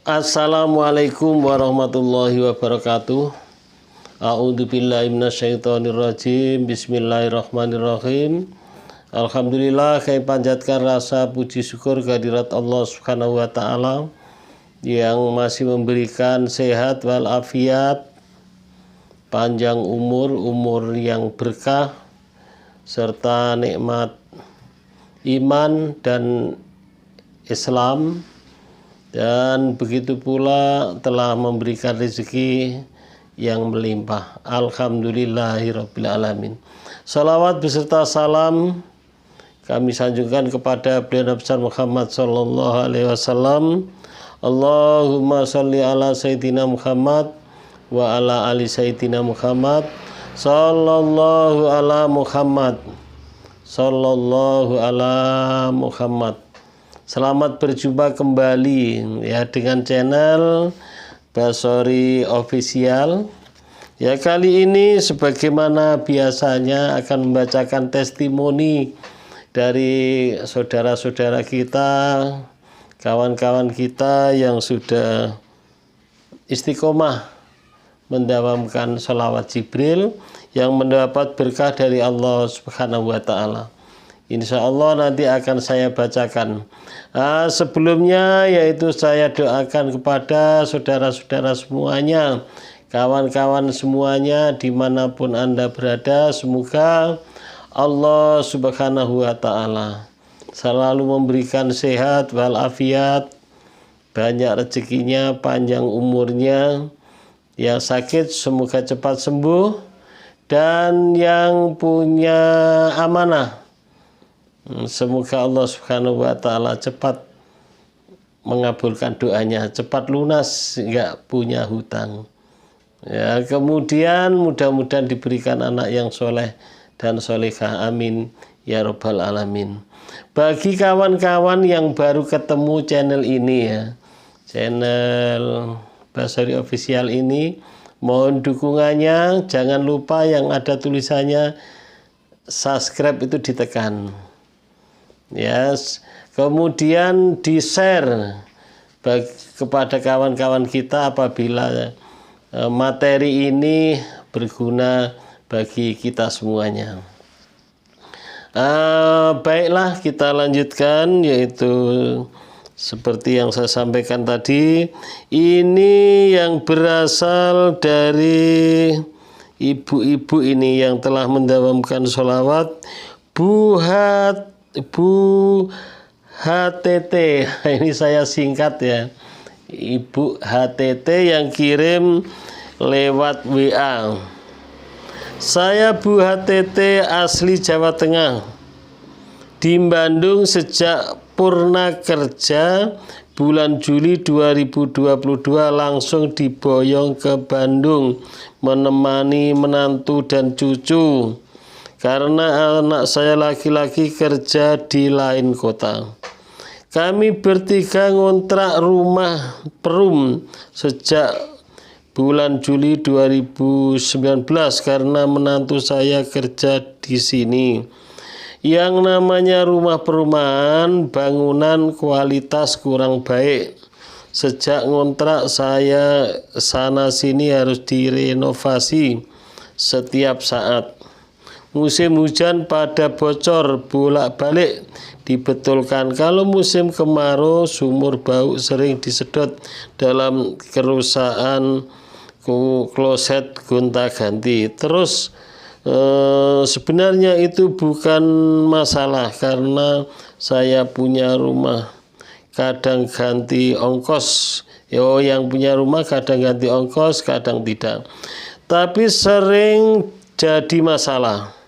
Assalamualaikum warahmatullahi wabarakatuh. A'udzubillahi minasyaitonirrajim. Bismillahirrahmanirrahim. Alhamdulillah, kami panjatkan rasa puji syukur kehadirat Allah Subhanahu wa taala yang masih memberikan sehat walafiat, panjang umur yang berkah serta nikmat iman dan Islam, dan begitu pula telah memberikan rezeki yang melimpah. Alhamdulillahirabbil alamin. Salawat beserta salam kami sanjungkan kepada beliau Nabi Muhammad sallallahu alaihi wasallam. Allahumma sholli ala sayyidina Muhammad wa ala ali sayyidina Muhammad sallallahu ala Muhammad sallallahu ala Muhammad. Selamat berjumpa kembali ya dengan channel Basori Official. Ya, kali ini sebagaimana biasanya akan membacakan testimoni dari saudara-saudara kita, kawan-kawan kita yang sudah istiqomah mendawamkan sholawat Jibril yang mendapat berkah dari Allah Subhanahu wa taala. Insya Allah nanti akan saya bacakan. Sebelumnya yaitu saya doakan kepada saudara-saudara semuanya, kawan-kawan semuanya dimanapun Anda berada, semoga Allah Subhanahu wa taala selalu memberikan sehat walafiat, banyak rezekinya, panjang umurnya. Yang sakit semoga cepat sembuh, dan yang punya amanah semoga Allah Subhanahu wa taala cepat mengabulkan doanya, cepat lunas, enggak punya hutang. Ya, kemudian mudah-mudahan diberikan anak yang soleh dan solehah. Amin ya robbal alamin. Bagi kawan-kawan yang baru ketemu channel ini ya, channel Basori Official ini, mohon dukungannya. Jangan lupa yang ada tulisannya subscribe itu ditekan. Yes. Kemudian di-share kepada kawan-kawan kita apabila materi ini berguna bagi kita semuanya. Baiklah, kita lanjutkan, yaitu seperti yang saya sampaikan tadi, ini yang berasal dari ibu-ibu ini yang telah mendawamkan sholawat. Bu HTT, ini saya singkat ya, Ibu HTT yang kirim lewat WA. Saya Bu HTT asli Jawa Tengah, di Bandung sejak purna kerja bulan Juli 2022 langsung diboyong ke Bandung menemani menantu dan cucu, karena anak saya laki-laki kerja di lain kota. Kami bertiga ngontrak rumah perum sejak bulan Juli 2019 karena menantu saya kerja di sini. Yang namanya rumah perumahan, bangunan kualitas kurang baik. Sejak ngontrak saya sana sini harus direnovasi setiap saat. Musim hujan pada bocor bolak-balik dibetulkan. Kalau musim kemarau sumur bau sering disedot dalam kerusakan kloset gonta-ganti. Terus sebenarnya itu bukan masalah karena saya punya rumah, kadang ganti ongkos. Yang punya rumah kadang ganti ongkos, kadang tidak. Tapi sering jadi masalah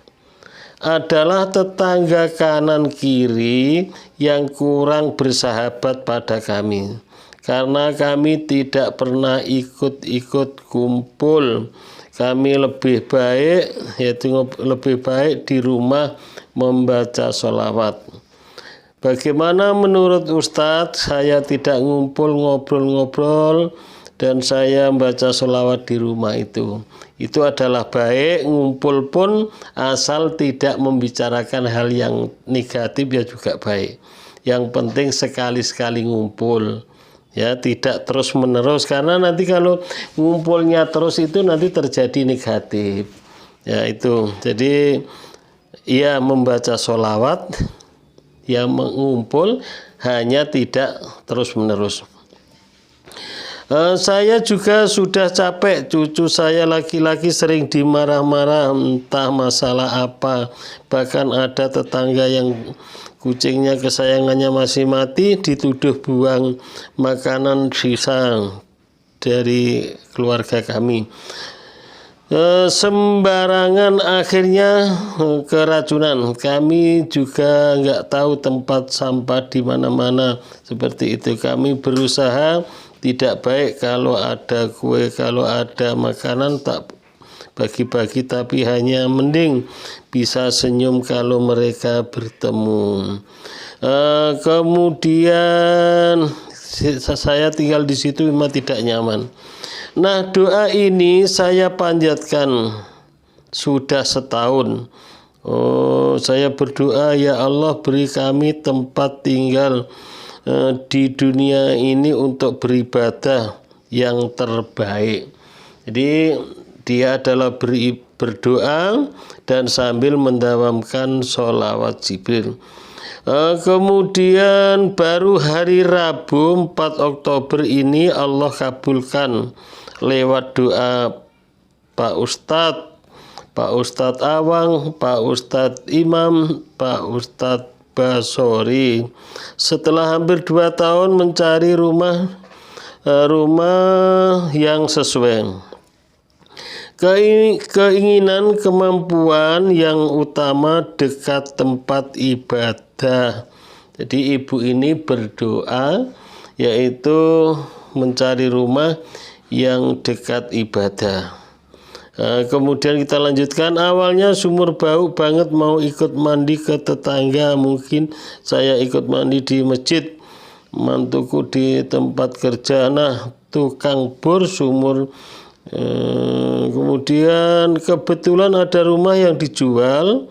adalah tetangga kanan kiri yang kurang bersahabat pada kami, karena kami tidak pernah ikut-ikut kumpul. Kami lebih baik di rumah membaca sholawat. Bagaimana menurut Ustadz? Saya tidak ngumpul ngobrol-ngobrol dan saya membaca sholawat di rumah itu adalah baik. Ngumpul pun asal tidak membicarakan hal yang negatif ya juga baik. Yang penting sekali-sekali ngumpul ya, tidak terus menerus, karena nanti kalau ngumpulnya terus itu nanti terjadi negatif, ya itu. Jadi ia membaca sholawat yang mengumpul, hanya tidak terus menerus. Saya juga sudah capek, cucu saya laki-laki sering dimarah-marah entah masalah apa. Bahkan ada tetangga yang kucingnya kesayangannya masih mati dituduh buang makanan sisa dari keluarga kami. Sembarangan, akhirnya keracunan. Kami juga nggak tahu tempat sampah di mana-mana seperti itu. Kami berusaha tidak baik, kalau ada kue, kalau ada makanan tak bagi-bagi, tapi hanya mending bisa senyum kalau mereka bertemu. Kemudian saya tinggal di situ memang tidak nyaman. Nah, doa ini saya panjatkan sudah setahun. Saya berdoa, ya Allah beri kami tempat tinggal di dunia ini untuk beribadah yang terbaik. Jadi dia adalah berdoa dan sambil mendawamkan sholawat Jibril. Kemudian baru hari Rabu 4 Oktober ini Allah kabulkan lewat doa Pak Ustadz Awang, Pak Ustadz Imam, Pak Ustadz Basori. Setelah hampir 2 tahun mencari rumah yang sesuai keinginan, kemampuan yang utama dekat tempat ibadah. Jadi ibu ini berdoa yaitu mencari rumah yang dekat ibadah. Kemudian kita lanjutkan, awalnya sumur bau banget, mau ikut mandi ke tetangga, mungkin saya ikut mandi di masjid, mantuku di tempat kerja, nah tukang bor sumur. Kemudian kebetulan ada rumah yang dijual,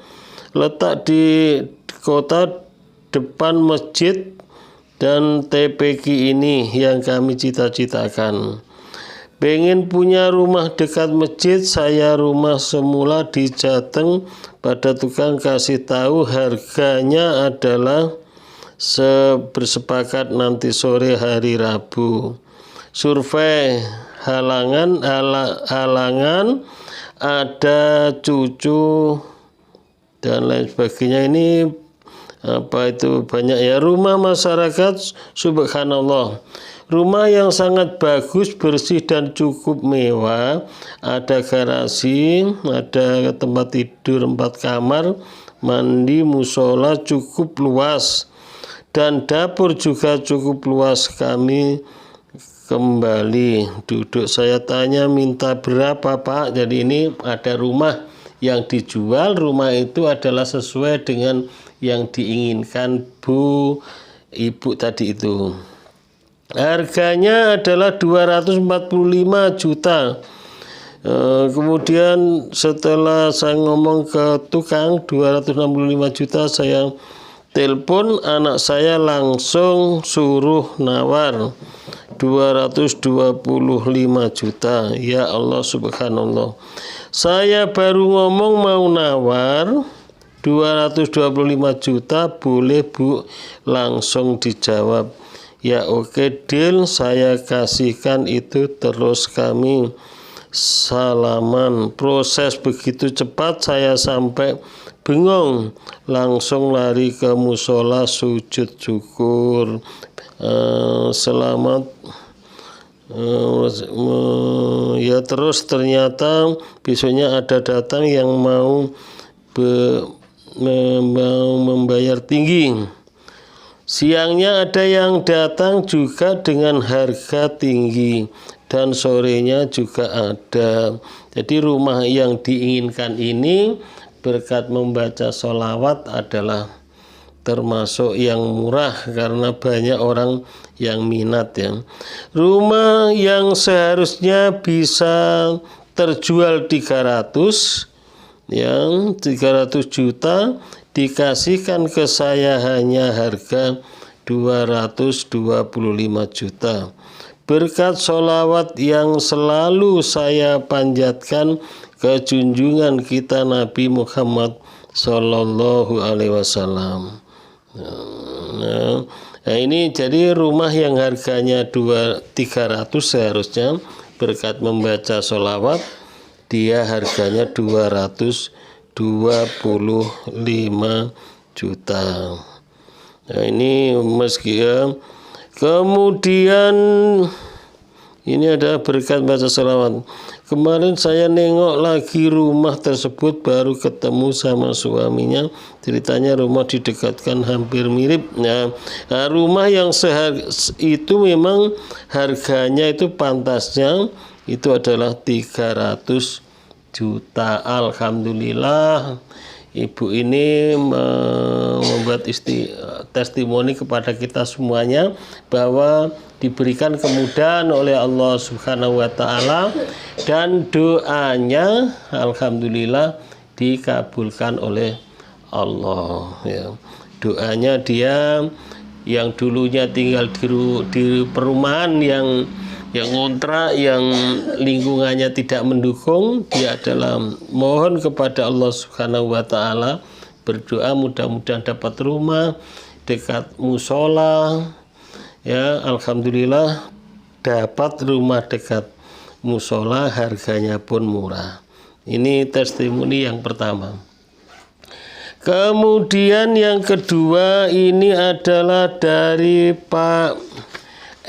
letak di kota depan masjid dan TPQ ini yang kami cita-citakan. Pengen punya rumah dekat masjid. Saya rumah semula di Jateng, pada tukang kasih tahu harganya adalah bersepakat nanti sore hari Rabu. Survei halangan, ada cucu dan lain sebagainya. Ini apa itu banyak ya, rumah masyarakat, subhanallah. Rumah yang sangat bagus, bersih dan cukup mewah. Ada garasi, ada tempat tidur 4 kamar, mandi, musola cukup luas, dan dapur juga cukup luas. Kami kembali duduk, saya tanya minta berapa Pak. Jadi ini ada rumah yang dijual, rumah itu adalah sesuai dengan yang diinginkan ibu tadi itu. Harganya adalah 245 juta. Kemudian setelah saya ngomong ke tukang 265 juta, saya telepon anak saya, langsung suruh nawar 225 juta. Ya Allah, subhanallah. Saya baru ngomong mau nawar 225 juta, boleh Bu? Langsung dijawab, ya oke deal, saya kasihkan itu. Terus kami salaman. Proses begitu cepat, saya sampai bengong, langsung lari ke musola sujud syukur. Selamat. Ya terus ternyata besoknya ada datang yang mau membayar tinggi. Siangnya ada yang datang juga dengan harga tinggi, dan sorenya juga ada. Jadi rumah yang diinginkan ini berkat membaca sholawat adalah termasuk yang murah karena banyak orang yang minat ya. Rumah yang seharusnya bisa terjual 300 juta dikasihkan ke saya hanya harga juta. Berkat sholawat yang selalu saya panjatkan ke junjungan kita Nabi Muhammad Sallallahu Alaihi Wasallam. Nah, ini jadi rumah yang harganya 300 seharusnya berkat membaca sholawat dia harganya 225 juta. Nah, ini meski ya. Kemudian ini ada berkat baca sholawat. Kemarin saya nengok lagi rumah tersebut baru ketemu sama suaminya. Ceritanya rumah didekatkan hampir mirip. Nah, rumah yang itu memang harganya itu pantasnya itu adalah 300 juta. Alhamdulillah. Ibu ini membuat testimoni kepada kita semuanya bahwa diberikan kemudahan oleh Allah Subhanahu wa taala dan doanya alhamdulillah dikabulkan oleh Allah ya. Doanya dia yang dulunya tinggal di perumahan yang ngontrak, yang lingkungannya tidak mendukung, dia adalah mohon kepada Allah Subhanahu wa taala, berdoa mudah-mudahan dapat rumah dekat musola. Ya, alhamdulillah dapat rumah dekat musola, harganya pun murah. Ini testimoni yang pertama. Kemudian yang kedua ini adalah dari Pak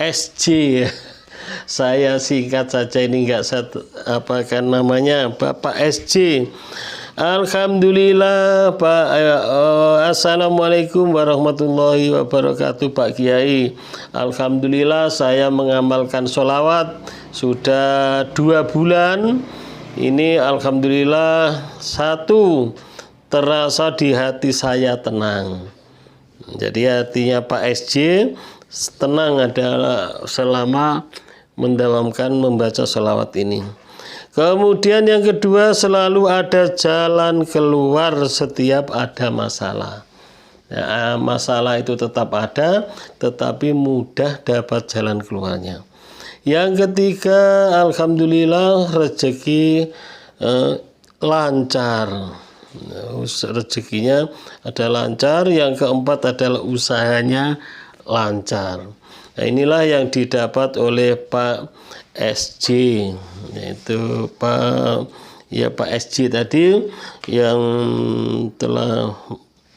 SJ. Saya singkat saja, ini enggak saya apakan namanya, Bapak SJ. Alhamdulillah Pak. Assalamualaikum warahmatullahi wabarakatuh Pak Kiai. Alhamdulillah saya mengamalkan sholawat sudah 2 bulan. Ini alhamdulillah satu terasa di hati saya tenang. Jadi hatinya Pak SJ tenang adalah selama mendawamkan membaca sholawat ini. Kemudian yang kedua, selalu ada jalan keluar setiap ada masalah. Ya, masalah itu tetap ada, tetapi mudah dapat jalan keluarnya. Yang ketiga, alhamdulillah rezeki lancar. Rezekinya ada lancar. Yang keempat adalah usahanya lancar. Nah, inilah yang didapat oleh Pak SJ, yaitu Pak SJ tadi yang telah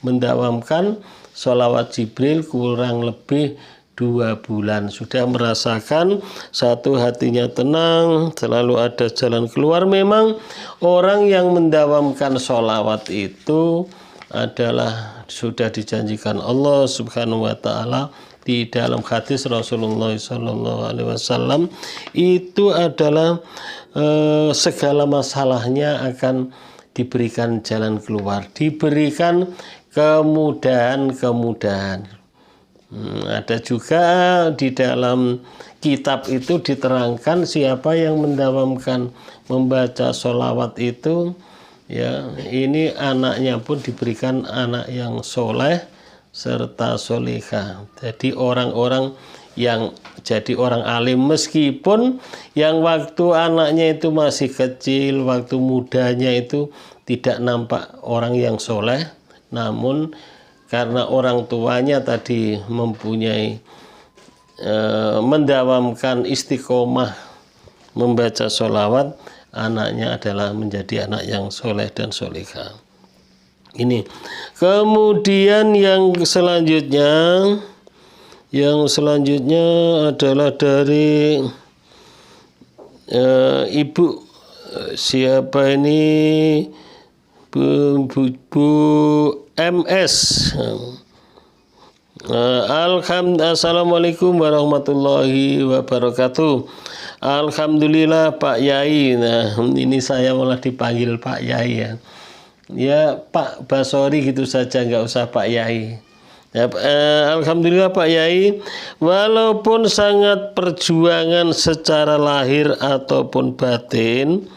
mendawamkan sholawat Jibril kurang lebih 2 bulan, sudah merasakan satu hatinya tenang, selalu ada jalan keluar. Memang orang yang mendawamkan sholawat itu adalah sudah dijanjikan Allah Subhanahu wa taala di dalam hadis Rasulullah Sallallahu Alaihi Wasallam itu adalah segala masalahnya akan diberikan jalan keluar, diberikan kemudahan-kemudahan. Ada juga di dalam kitab itu diterangkan siapa yang mendawamkan membaca sholawat itu, ya ini anaknya pun diberikan anak yang soleh serta solihah. Jadi orang-orang yang jadi orang alim, meskipun yang waktu anaknya itu masih kecil, waktu mudanya itu tidak nampak orang yang soleh, namun karena orang tuanya tadi mempunyai mendawamkan istiqomah membaca sholawat, anaknya adalah menjadi anak yang soleh dan solihah. Ini. Kemudian yang selanjutnya adalah dari Ibu siapa ini, Bu MS. Assalamualaikum warahmatullahi wabarakatuh. Alhamdulillah Pak Yai. Nah, ini saya malah dipanggil Pak Yai ya. Ya Pak Basori gitu saja, nggak usah Pak Yai. Ya, alhamdulillah Pak Yai, walaupun sangat perjuangan secara lahir ataupun batin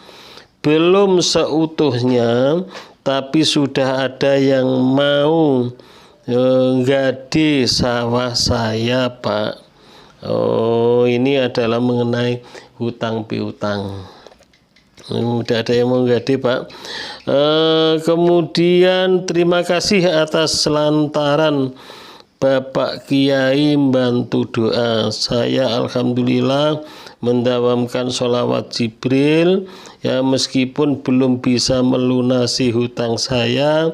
belum seutuhnya, tapi sudah ada yang mau Nggade sawah saya, Pak. Oh, ini adalah mengenai hutang piutang. Udah ada yang mau nggade, Pak. Kemudian terima kasih atas lantaran Bapak Kiai bantu doa. Saya alhamdulillah mendawamkan sholawat Jibril, ya meskipun belum bisa melunasi hutang saya,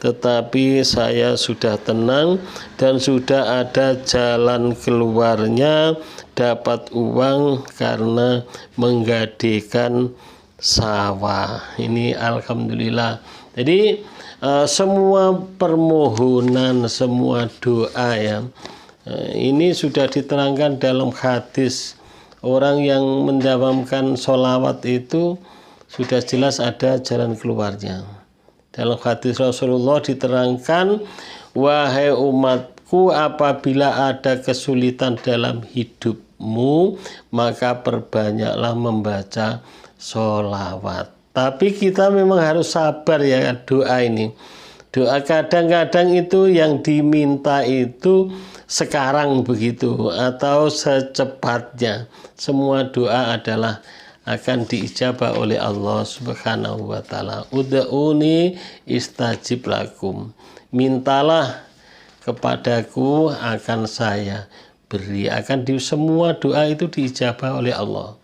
tetapi saya sudah tenang dan sudah ada jalan keluarnya, dapat uang karena menggadekan sawah. Ini alhamdulillah. Jadi semua permohonan, semua doa ya, ini sudah diterangkan dalam hadis. Orang yang mendawamkan sholawat itu sudah jelas ada jalan keluarnya. Dalam hadis Rasulullah diterangkan, wahai umatku, apabila ada kesulitan dalam hidupmu, maka perbanyaklah membaca sholawat. Tapi kita memang harus sabar ya doa ini. Doa kadang-kadang itu yang diminta itu sekarang begitu atau secepatnya. Semua doa adalah akan diijabah oleh Allah Subhanahu wa taala. Ud'uni istajib lakum. Mintalah kepadaku akan saya beri. Akan di semua doa itu diijabah oleh Allah.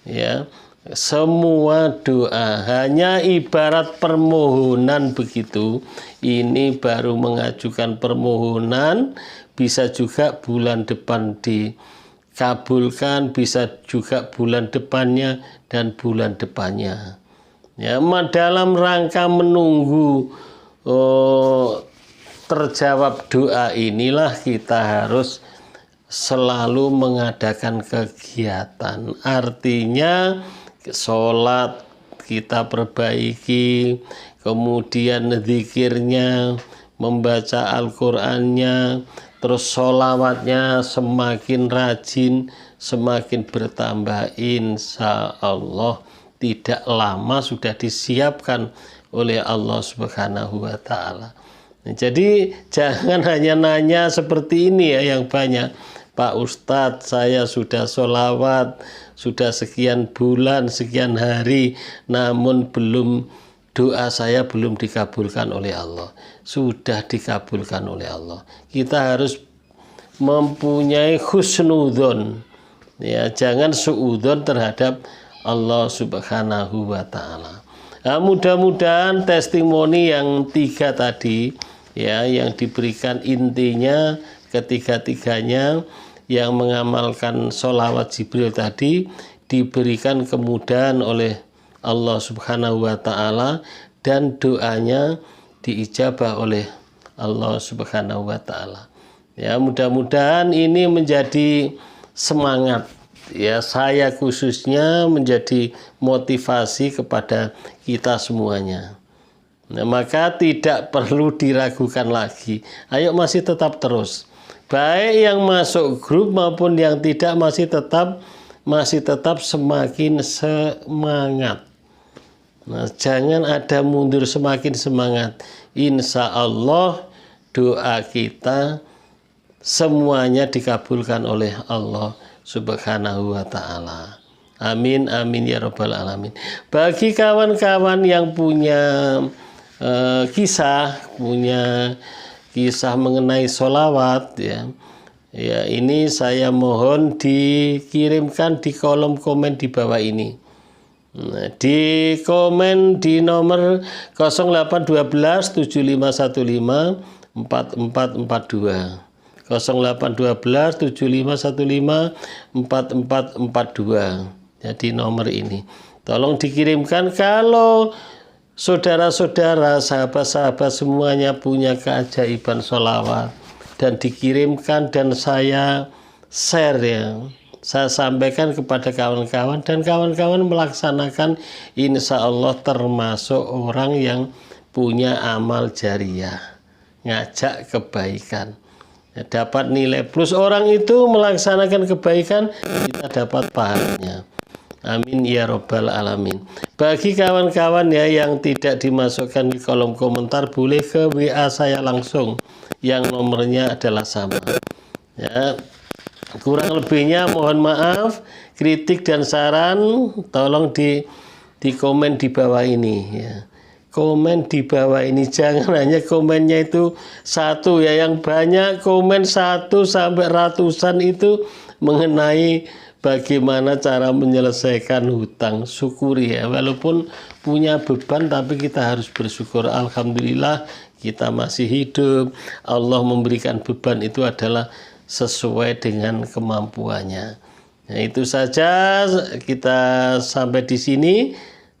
Ya. Semua doa hanya ibarat permohonan begitu. Ini baru mengajukan permohonan, bisa juga bulan depan dikabulkan, bisa juga bulan depannya dan bulan depannya. Ya, dalam rangka menunggu terjawab doa inilah kita harus selalu mengadakan kegiatan. Artinya sholat kita perbaiki, kemudian zikirnya, membaca Al-Qur'annya, terus sholawatnya semakin rajin, semakin bertambah. Insya Allah tidak lama sudah disiapkan oleh Allah Subhanahu wa taala. Jadi jangan hanya nanya seperti ini ya yang banyak. Pak Ustadz, saya sudah sholawat, sudah sekian bulan, sekian hari, namun doa saya belum dikabulkan oleh Allah. Sudah dikabulkan oleh Allah. Kita harus mempunyai husnudzon, ya, jangan suudzon terhadap Allah Subhanahu wa taala. Nah, mudah-mudahan testimoni yang 3 tadi ya yang diberikan intinya ketiga-tiganya yang mengamalkan sholawat Jibril tadi diberikan kemudahan oleh Allah Subhanahu wa taala dan doanya diijabah oleh Allah Subhanahu wa taala. Ya, mudah-mudahan ini menjadi semangat ya, saya khususnya menjadi motivasi kepada kita semuanya. Nah, maka tidak perlu diragukan lagi. Ayo masih tetap terus. Baik yang masuk grup maupun yang tidak masih tetap semakin semangat. Nah, jangan ada mundur, semakin semangat. Insya Allah doa kita semuanya dikabulkan oleh Allah Subhanahu wa taala. Amin amin ya rabbal alamin. Bagi kawan-kawan yang punya kisah mengenai sholawat ya, ini saya mohon dikirimkan di kolom komen di bawah ini. Nah, di komen di nomor 0812 7515 4442 0812 7515 4442. Jadi nomor ini tolong dikirimkan. Kalau saudara-saudara, sahabat-sahabat semuanya punya keajaiban sholawat dan dikirimkan dan saya share ya, saya sampaikan kepada kawan-kawan dan kawan-kawan melaksanakan, insya Allah termasuk orang yang punya amal jariah, ngajak kebaikan, ya, dapat nilai plus. Orang itu melaksanakan kebaikan, kita dapat pahalanya. Amin ya robbal alamin. Bagi kawan-kawan ya yang tidak dimasukkan di kolom komentar, boleh ke WA saya langsung yang nomornya adalah sama. Ya, kurang lebihnya mohon maaf, kritik dan saran tolong di komen di bawah ini ya. Komen di bawah ini, jangan hanya komennya itu satu ya, yang banyak komen 1 sampai ratusan itu mengenai bagaimana cara menyelesaikan hutang. Syukuri ya, walaupun punya beban tapi kita harus bersyukur. Alhamdulillah kita masih hidup. Allah memberikan beban itu adalah sesuai dengan kemampuannya. Nah, itu saja kita sampai di sini.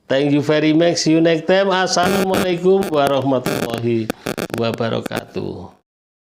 Thank you very much. See you next time. Assalamualaikum warahmatullahi wabarakatuh.